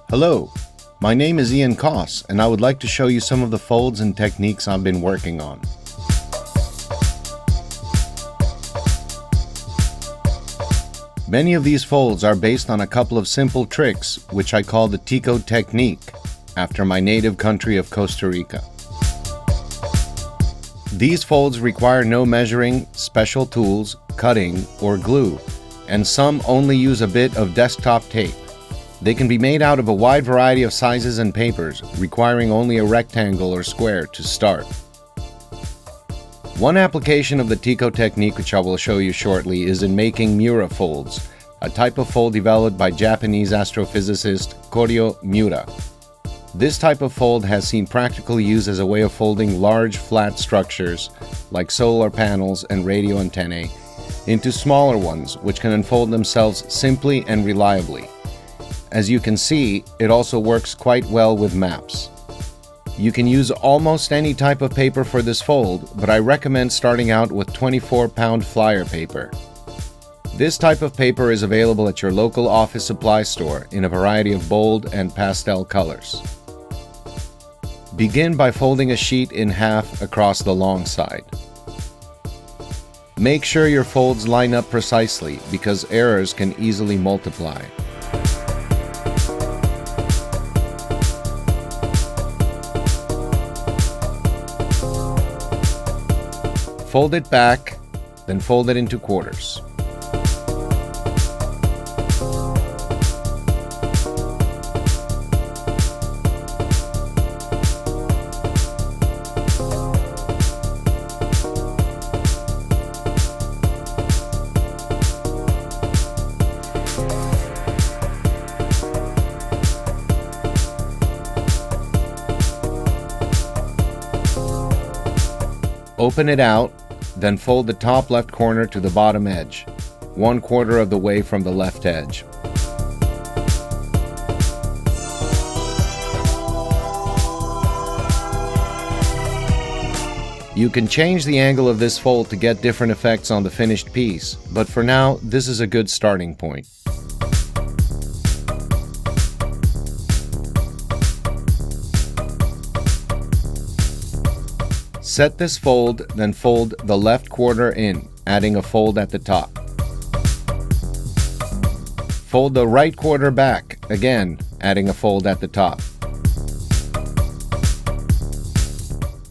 Hello, my name is Ian Koss, and I would like to show you some of the folds and techniques I've been working on. Many of these folds are based on a couple of simple tricks, which I call the Tico technique, after my native country of Costa Rica. These folds require no measuring, special tools, cutting, or glue, and some only use a bit of desktop tape. They can be made out of a wide variety of sizes and papers, requiring only a rectangle or square to start. One application of the Tico technique, which I will show you shortly, is in making Miura folds, a type of fold developed by Japanese astrophysicist Carol Miura. This type of fold has seen practical use as a way of folding large flat structures, like solar panels and radio antennae, into smaller ones, which can unfold themselves simply and reliably. As you can see, it also works quite well with maps. You can use almost any type of paper for this fold, but I recommend starting out with 24-pound flyer paper. This type of paper is available at your local office supply store in a variety of bold and pastel colors. Begin by folding a sheet in half across the long side. Make sure your folds line up precisely because errors can easily multiply. Fold it back, then fold it into quarters. Open it out, then fold the top left corner to the bottom edge, 1/4 of the way from the left edge. You can change the angle of this fold to get different effects on the finished piece, but for now, this is a good starting point. Set this fold, then fold the left quarter in, adding a fold at the top. Fold the right quarter back, again, adding a fold at the top.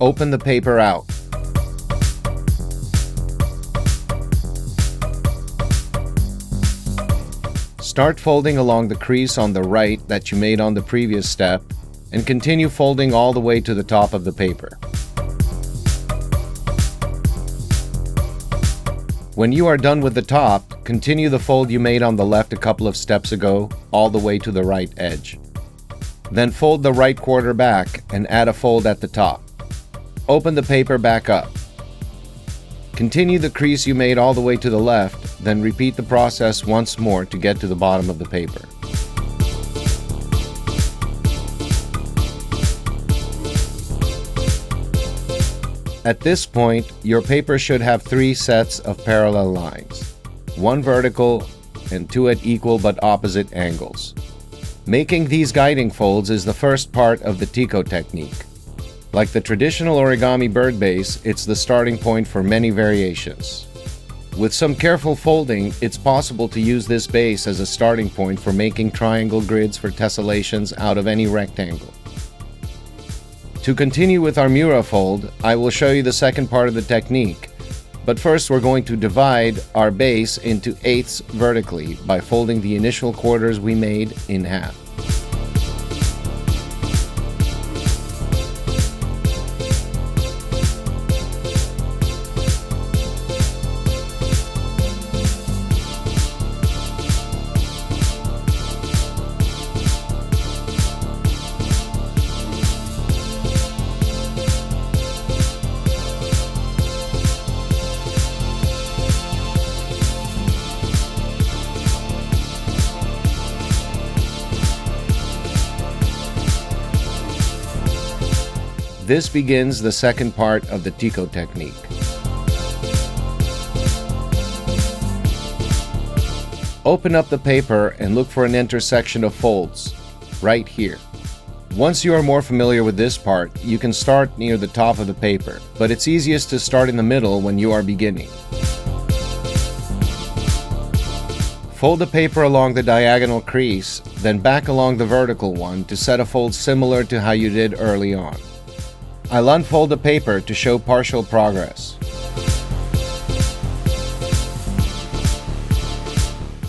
Open the paper out. Start folding along the crease on the right that you made on the previous step, and continue folding all the way to the top of the paper. When you are done with the top, continue the fold you made on the left a couple of steps ago, all the way to the right edge. Then fold the right quarter back and add a fold at the top. Open the paper back up. Continue the crease you made all the way to the left, then repeat the process once more to get to the bottom of the paper. At this point, your paper should have 3 sets of parallel lines, 1 vertical and 2 at equal but opposite angles. Making these guiding folds is the first part of the Tico technique. Like the traditional origami bird base, it's the starting point for many variations. With some careful folding, it's possible to use this base as a starting point for making triangle grids for tessellations out of any rectangle. To continue with our Miura fold, I will show you the second part of the technique, but first we're going to divide our base into eighths vertically by folding the initial quarters we made in half. This begins the second part of the Tico technique. Open up the paper and look for an intersection of folds. right here. Once you are more familiar with this part, you can start near the top of the paper, but it's easiest to start in the middle when you are beginning. Fold the paper along the diagonal crease, then back along the vertical one to set a fold similar to how you did early on. I'll unfold the paper to show partial progress.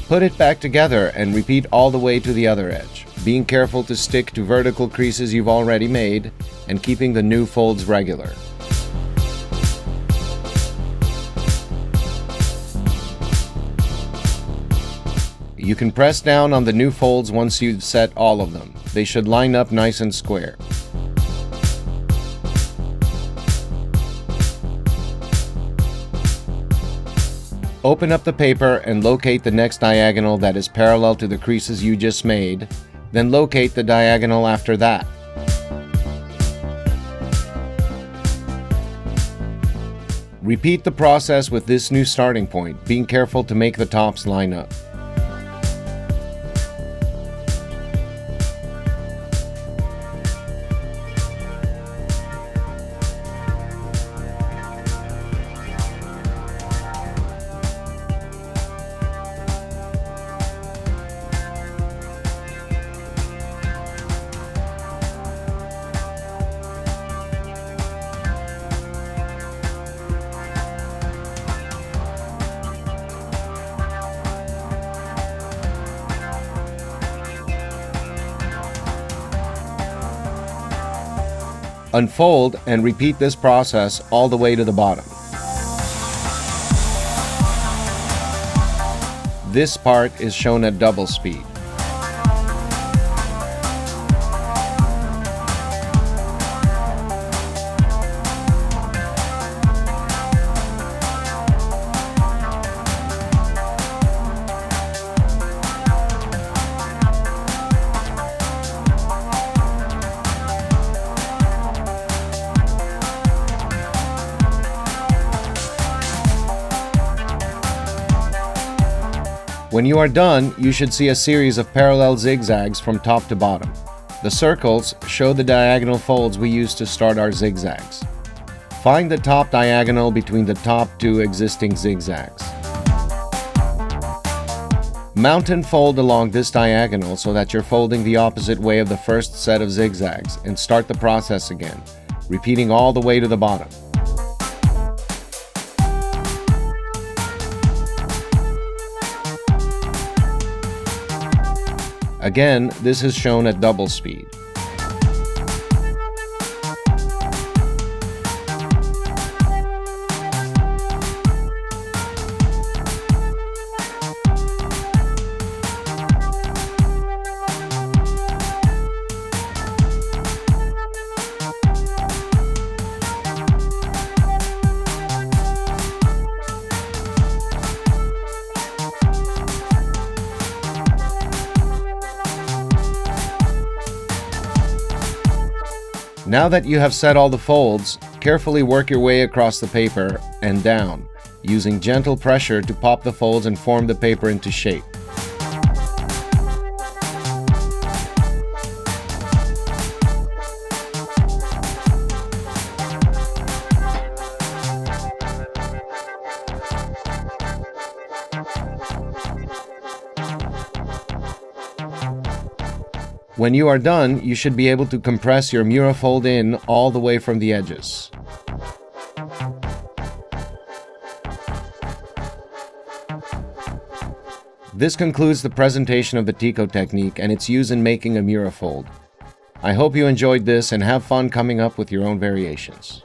Put it back together and repeat all the way to the other edge, being careful to stick to vertical creases you've already made and keeping the new folds regular. You can press down on the new folds once you've set all of them. They should line up nice and square. Open up the paper and locate the next diagonal that is parallel to the creases you just made, then locate the diagonal after that. Repeat the process with this new starting point, being careful to make the tops line up. Unfold and repeat this process all the way to the bottom. This part is shown at double speed. When you are done, you should see a series of parallel zigzags from top to bottom. The circles show the diagonal folds we used to start our zigzags. Find the top diagonal between the top two existing zigzags. Mount and fold along this diagonal so that you're folding the opposite way of the first set of zigzags and start the process again, repeating all the way to the bottom. Again, this is shown at double speed. Now that you have set all the folds, carefully work your way across the paper and down, using gentle pressure to pop the folds and form the paper into shape. When you are done, you should be able to compress your Miura fold in all the way from the edges. This concludes the presentation of the Tico technique and its use in making a Miura fold. I hope you enjoyed this and have fun coming up with your own variations.